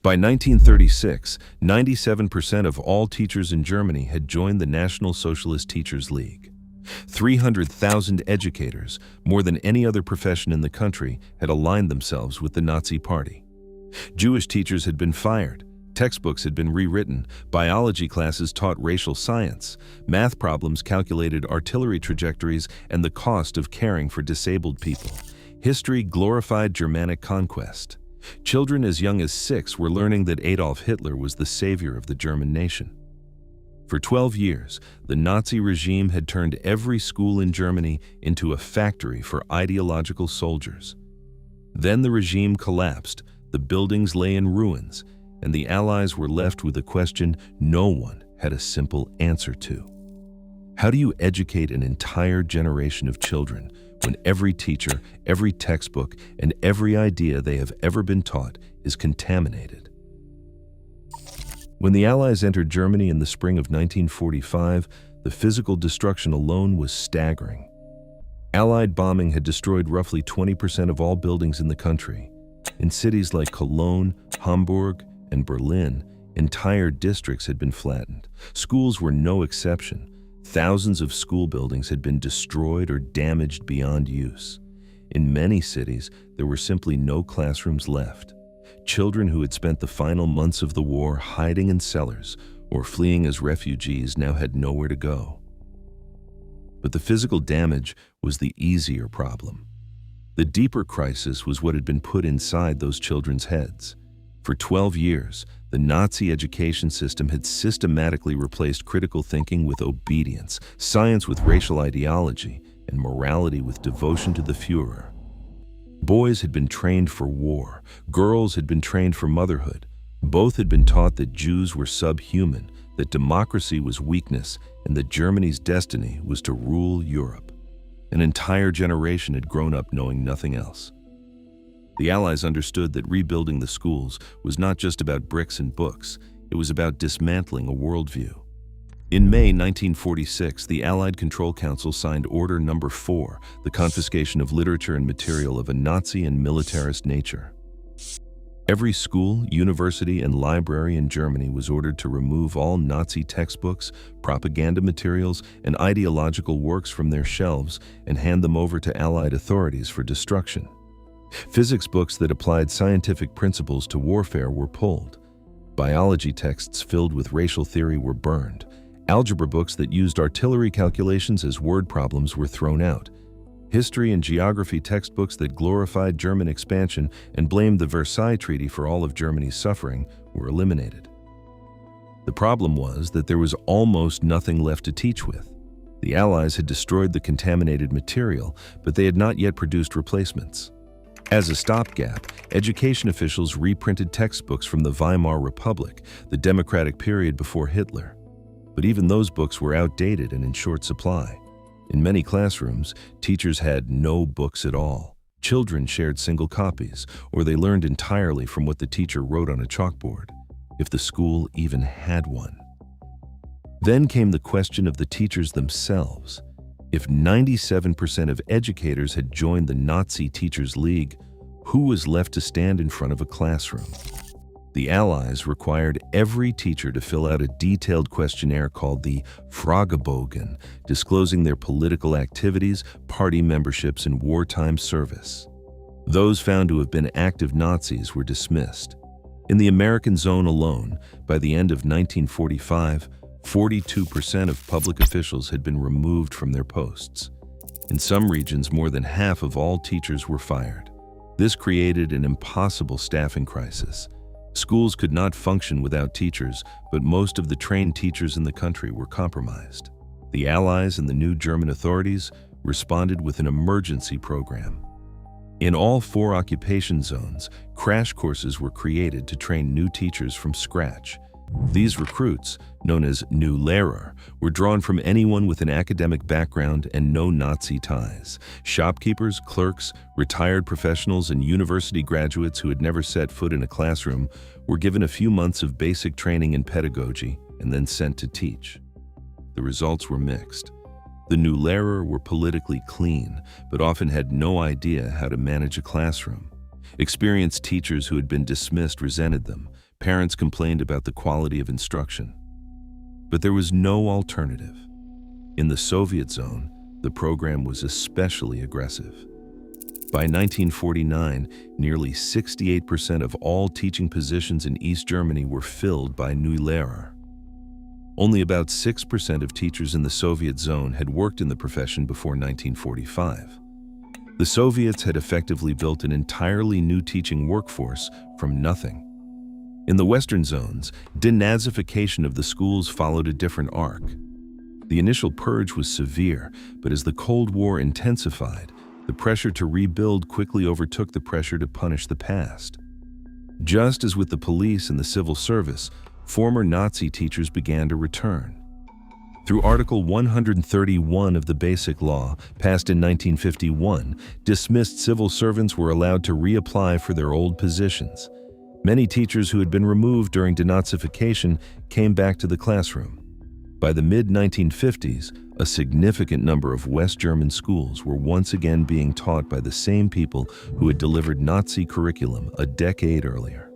By 1936, 97% of all teachers in Germany had joined the National Socialist Teachers League. 300,000 educators, more than any other profession in the country, had aligned themselves with the Nazi Party. Jewish teachers had been fired, textbooks had been rewritten, biology classes taught racial science, math problems calculated artillery trajectories and the cost of caring for disabled people. History glorified Germanic conquest. Children as young as 6 were learning that Adolf Hitler was the savior of the German nation. For 12 years, the Nazi regime had turned every school in Germany into a factory for ideological soldiers. Then the regime collapsed, the buildings lay in ruins, and the Allies were left with a question no one had a simple answer to. How do you educate an entire generation of children when every teacher, every textbook, and every idea they have ever been taught is contaminated? When the Allies entered Germany in the spring of 1945, the physical destruction alone was staggering. Allied bombing had destroyed roughly 20% of all buildings in the country. In cities like Cologne, Hamburg, and Berlin, entire districts had been flattened. Schools were no exception. Thousands of school buildings had been destroyed or damaged beyond use. In many cities, there were simply no classrooms left. Children who had spent the final months of the war hiding in cellars or fleeing as refugees now had nowhere to go. But the physical damage was the easier problem. The deeper crisis was what had been put inside those children's heads. For 12 years, the Nazi education system had systematically replaced critical thinking with obedience, science with racial ideology, and morality with devotion to the Führer. Boys had been trained for war. Girls had been trained for motherhood. Both had been taught that Jews were subhuman, that democracy was weakness, and that Germany's destiny was to rule Europe. An entire generation had grown up knowing nothing else. The Allies understood that rebuilding the schools was not just about bricks and books, it was about dismantling a worldview. In May 1946, the Allied Control Council signed Order No. 4, the confiscation of literature and material of a Nazi and militarist nature. Every school, university, and library in Germany was ordered to remove all Nazi textbooks, propaganda materials, and ideological works from their shelves and hand them over to Allied authorities for destruction. Physics books that applied scientific principles to warfare were pulled. Biology texts filled with racial theory were burned. Algebra books that used artillery calculations as word problems were thrown out. History and geography textbooks that glorified German expansion and blamed the Versailles Treaty for all of Germany's suffering were eliminated. The problem was that there was almost nothing left to teach with. The Allies had destroyed the contaminated material, but they had not yet produced replacements. As a stopgap, education officials reprinted textbooks from the Weimar Republic, the democratic period before Hitler. But even those books were outdated and in short supply. In many classrooms, teachers had no books at all. Children shared single copies, or they learned entirely from what the teacher wrote on a chalkboard, if the school even had one. Then came the question of the teachers themselves. If 97% of educators had joined the Nazi Teachers League, who was left to stand in front of a classroom? The Allies required every teacher to fill out a detailed questionnaire called the Fragebogen, disclosing their political activities, party memberships, and wartime service. Those found to have been active Nazis were dismissed. In the American zone alone, by the end of 1945, 42% of public officials had been removed from their posts. In some regions, more than half of all teachers were fired. This created an impossible staffing crisis. Schools could not function without teachers, but most of the trained teachers in the country were compromised. The Allies and the new German authorities responded with an emergency program. In all 4 occupation zones, crash courses were created to train new teachers from scratch. These recruits, known as New Lehrer, were drawn from anyone with an academic background and no Nazi ties. Shopkeepers, clerks, retired professionals, and university graduates who had never set foot in a classroom were given a few months of basic training in pedagogy and then sent to teach. The results were mixed. The New Lehrer were politically clean, but often had no idea how to manage a classroom. Experienced teachers who had been dismissed resented them. Parents complained about the quality of instruction. But there was no alternative. In the Soviet zone, the program was especially aggressive. By 1949, nearly 68% of all teaching positions in East Germany were filled by Neulehrer. Only about 6% of teachers in the Soviet zone had worked in the profession before 1945. The Soviets had effectively built an entirely new teaching workforce from nothing. In the Western zones, denazification of the schools followed a different arc. The initial purge was severe, but as the Cold War intensified, the pressure to rebuild quickly overtook the pressure to punish the past. Just as with the police and the civil service, former Nazi teachers began to return. Through Article 131 of the Basic Law, passed in 1951, dismissed civil servants were allowed to reapply for their old positions. Many teachers who had been removed during denazification came back to the classroom. By the mid-1950s, a significant number of West German schools were once again being taught by the same people who had delivered Nazi curriculum a decade earlier.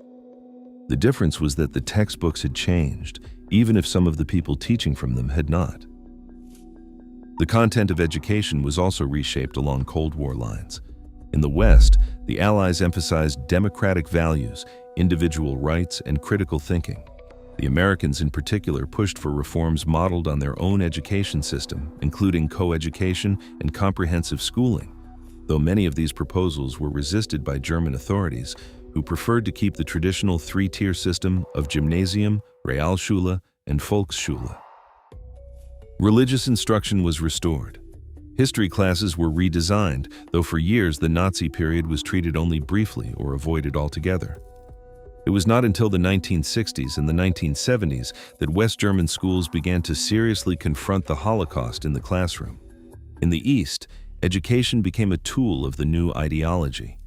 The difference was that the textbooks had changed, even if some of the people teaching from them had not. The content of education was also reshaped along Cold War lines. In the West, the Allies emphasized democratic values, individual rights, and critical thinking. The Americans in particular pushed for reforms modeled on their own education system, including co-education and comprehensive schooling, though many of these proposals were resisted by German authorities, who preferred to keep the traditional three-tier system of Gymnasium, Realschule, and Volksschule. Religious instruction was restored. History classes were redesigned, though for years the Nazi period was treated only briefly or avoided altogether. It was not until the 1960s and the 1970s that West German schools began to seriously confront the Holocaust in the classroom. In the East, education became a tool of the new ideology.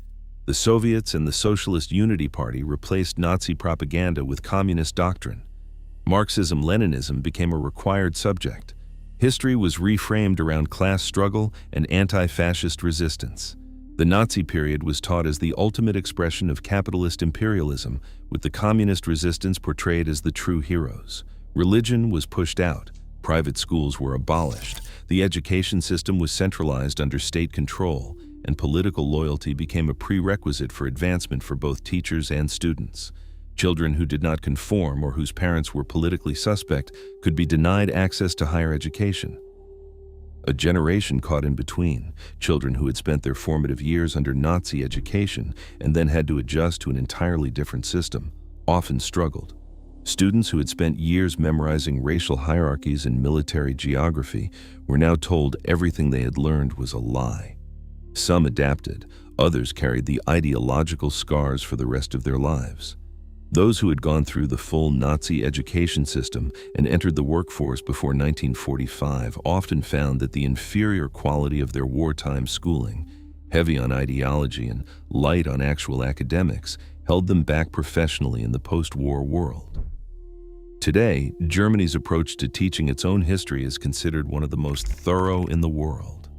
The Soviets and the Socialist Unity Party replaced Nazi propaganda with communist doctrine. Marxism-Leninism became a required subject. History was reframed around class struggle and anti-fascist resistance. The Nazi period was taught as the ultimate expression of capitalist imperialism, with the communist resistance portrayed as the true heroes. Religion was pushed out. Private schools were abolished. The education system was centralized under state control, and political loyalty became a prerequisite for advancement for both teachers and students. Children who did not conform or whose parents were politically suspect could be denied access to higher education. A generation caught in between, children who had spent their formative years under Nazi education and then had to adjust to an entirely different system, often struggled. Students who had spent years memorizing racial hierarchies and military geography were now told everything they had learned was a lie. Some adapted, others carried the ideological scars for the rest of their lives. Those who had gone through the full Nazi education system and entered the workforce before 1945 often found that the inferior quality of their wartime schooling, heavy on ideology and light on actual academics, held them back professionally in the post-war world. Today, Germany's approach to teaching its own history is considered one of the most thorough in the world.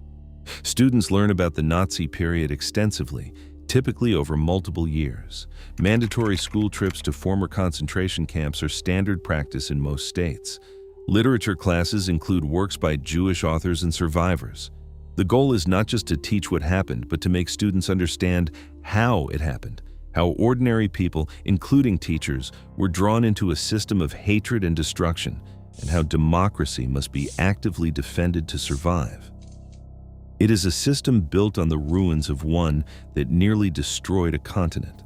Students learn about the Nazi period extensively, typically over multiple years. Mandatory school trips to former concentration camps are standard practice in most states. Literature classes include works by Jewish authors and survivors. The goal is not just to teach what happened, but to make students understand how it happened, how ordinary people, including teachers, were drawn into a system of hatred and destruction, and how democracy must be actively defended to survive. It is a system built on the ruins of one that nearly destroyed a continent.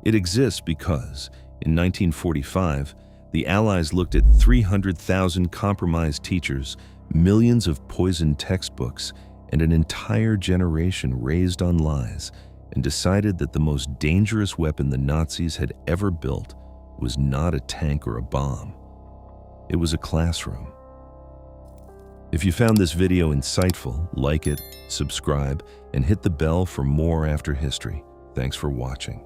It exists because, in 1945, the Allies looked at 300,000 compromised teachers, millions of poisoned textbooks, and an entire generation raised on lies, and decided that the most dangerous weapon the Nazis had ever built was not a tank or a bomb. It was a classroom. If you found this video insightful, like it, subscribe, and hit the bell for more After History. Thanks for watching.